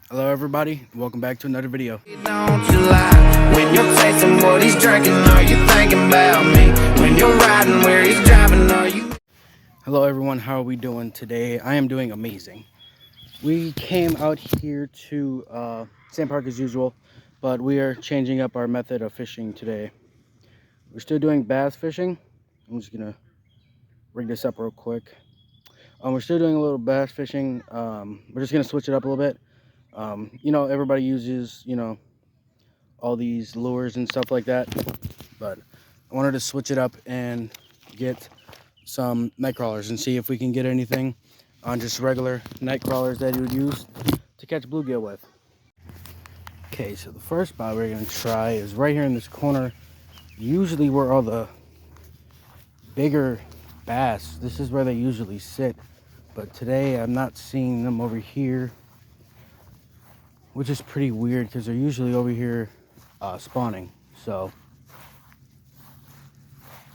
Hello everybody, welcome back to another video. Don't you lie when you're tasting what he's drinking? Are you thinking about me when you're riding where he's driving? Are you? Hello everyone, how are we doing today? I am doing amazing. We came out here to Sand Park as usual, but we are changing up our method of fishing today. We're still doing bass fishing. I'm just gonna rig this up real quick. We're still doing a little bass fishing. We're just gonna switch it up a little bit. Everybody uses all these lures and stuff like that, but I wanted to switch it up and get some night crawlers and see if we can get anything on just regular night crawlers that you would use to catch bluegill with. Okay, so the first spot we're going to try is right here in this corner, usually where all the bigger bass, this is where they usually sit, but today I'm not seeing them over here, which is pretty weird because they're usually over here spawning. So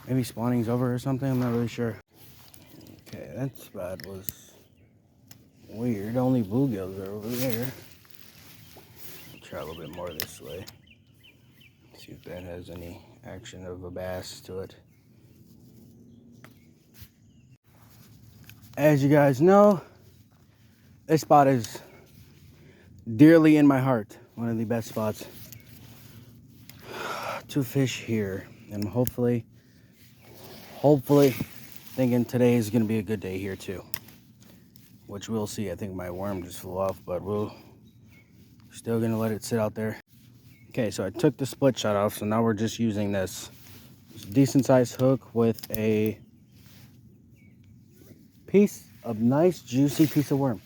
maybe spawning's over or something, I'm not really sure. Okay, that spot was weird. Only bluegills are over there. I'll try a little bit more this way. See if that has any action of a bass to it. As you guys know, this spot is dearly in my heart. One of the best spots to fish here. And hopefully thinking today is going to be a good day here too. Which we'll see. I think my worm just flew off, but we're still going to let it sit out there. Okay, so I took the split shot off, so now we're just using this decent sized hook with a piece of nice juicy piece of worm,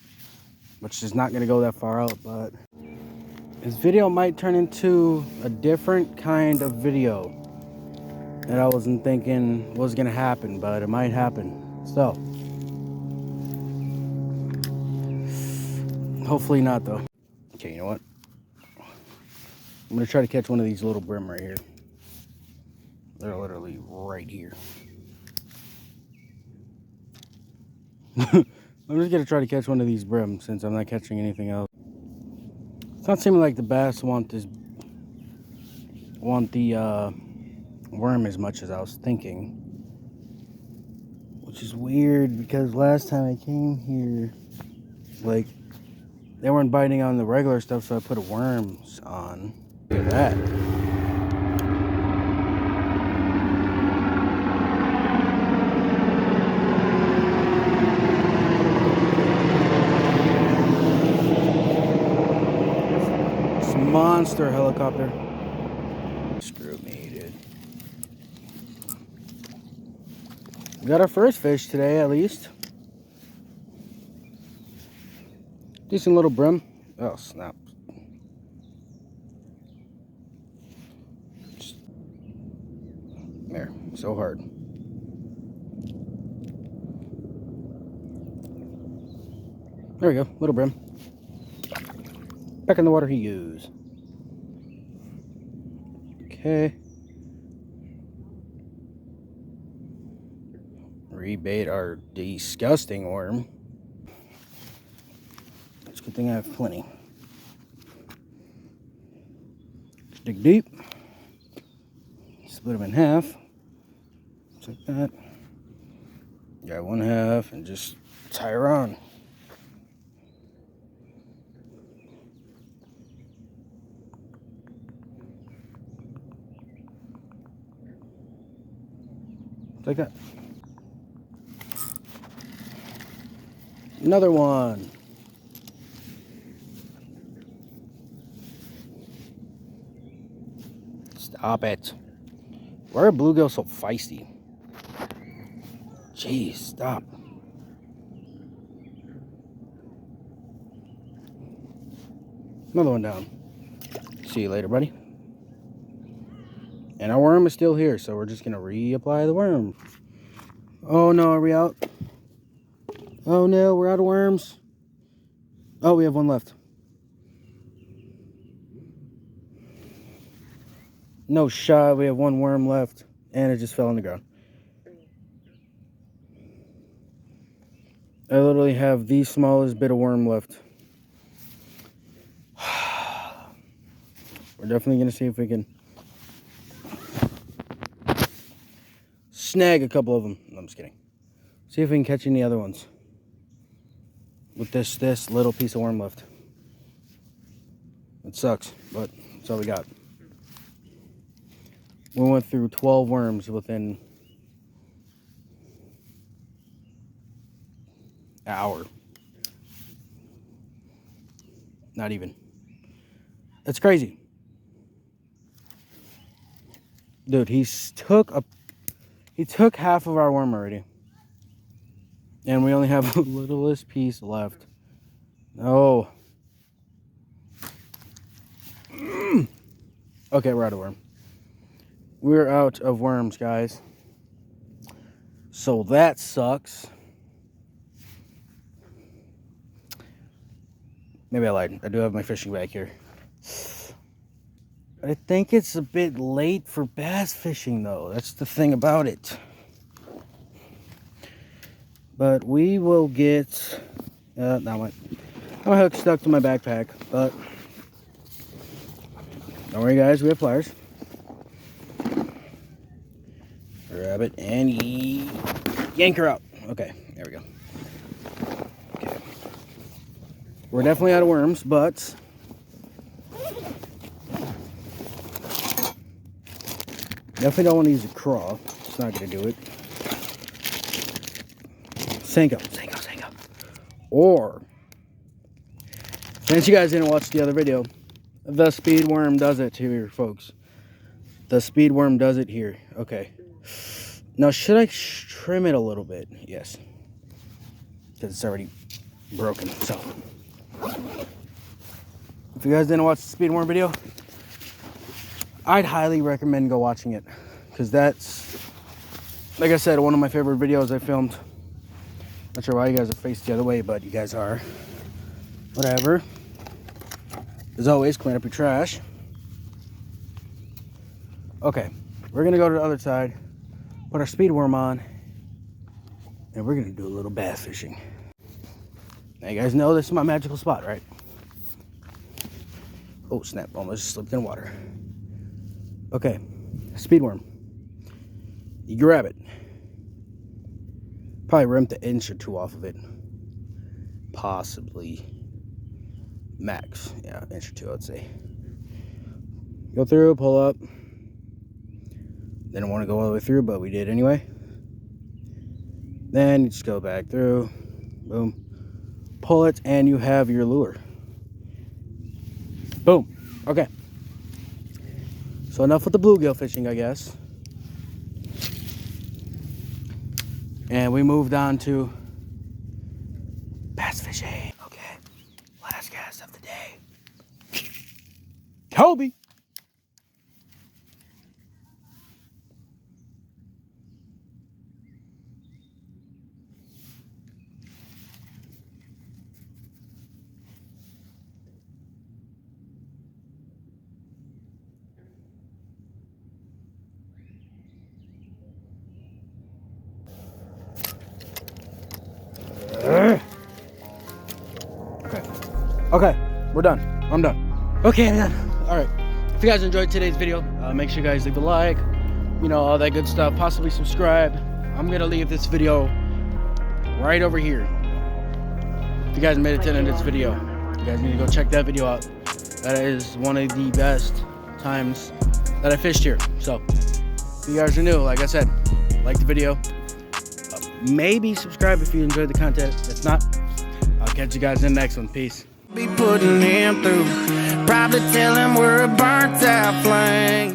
which is not going to go that far out, but this video might turn into a different kind of video that I wasn't thinking was going to happen, but it might happen. So hopefully not though. Okay, you know what? I'm going to try to catch one of these little brim right here. They're literally right here. I'm just going to try to catch one of these brim since I'm not catching anything else. It's not seeming like the bass want the worm as much as I was thinking. Which is weird because last time I came here, like, they weren't biting on the regular stuff, so I put worms on. Look at that. It's a monster helicopter. Screw me, dude. We got our first fish today, at least. Decent little brim. Oh, snap. There, so hard. There we go, little brim. Back in the water he goes. Okay. Rebait our disgusting worm. It's a good thing I have plenty. Just dig deep. Split them in half. Just like that. Got one half and just tie her on. Like that. Another one. Stop it. Why are bluegills so feisty? Jeez, stop. Another one down. See you later, buddy. And our worm is still here, so we're just gonna reapply the worm. Oh no, are we out? Oh no, we're out of worms. Oh, we have one left. No shot, we have one worm left, and it just fell on the ground. I literally have the smallest bit of worm left. We're definitely gonna see if we can snag a couple of them. No, I'm just kidding. See if we can catch any other ones with this little piece of worm left. It sucks, but that's all we got. We went through 12 worms within an hour. Not even. It's crazy. Dude, he took half of our worm already. And we only have the littlest piece left. No. Okay, we're out of worm. We're out of worms, guys. So that sucks. Maybe I lied. I do have my fishing bag here. I think it's a bit late for bass fishing, though. That's the thing about it. But we will get... my hook stuck to my backpack, but... Don't worry, guys. We have pliers. Grab it and yank her out. Okay, there we go. Okay. We're definitely out of worms, but... Definitely don't want to use a craw. It's not going to do it. Senko. Or, since you guys didn't watch the other video, the speed worm does it here, folks. The speed worm does it here. Okay. Now, should I trim it a little bit? Yes. Because it's already broken. So, if you guys didn't watch the speed worm video, I'd highly recommend go watching it. Because that's, like I said, one of my favorite videos I filmed. Not sure why you guys are faced the other way, but you guys are. Whatever. As always, clean up your trash. Okay, we're gonna go to the other side, put our speed worm on, and we're gonna do a little bass fishing. Now you guys know this is my magical spot, right? Oh snap, almost slipped in water. Okay, speed worm. You grab it. Probably ripped an inch or two off of it. Possibly. Max. Yeah, an inch or two, I'd say. Go through, pull up. Didn't want to go all the way through, but we did anyway. Then you just go back through. Boom. Pull it, and you have your lure. Boom. Okay. So enough with the bluegill fishing, I guess. And we moved on to bass fishing. Okay, last cast of the day. Kobe. Okay, we're done. I'm done. Okay, I'm done. All right. If you guys enjoyed today's video, make sure you guys leave a like, you know, all that good stuff. Possibly subscribe. I'm gonna leave this video right over here. If you guys made it to the end of this video, you guys need to go check that video out. That is one of the best times that I fished here. So, if you guys are new, like I said, like the video. Maybe subscribe if you enjoyed the content. If not, I'll catch you guys in the next one. Peace. Be putting him through. Probably tell him we're a burnt out flame.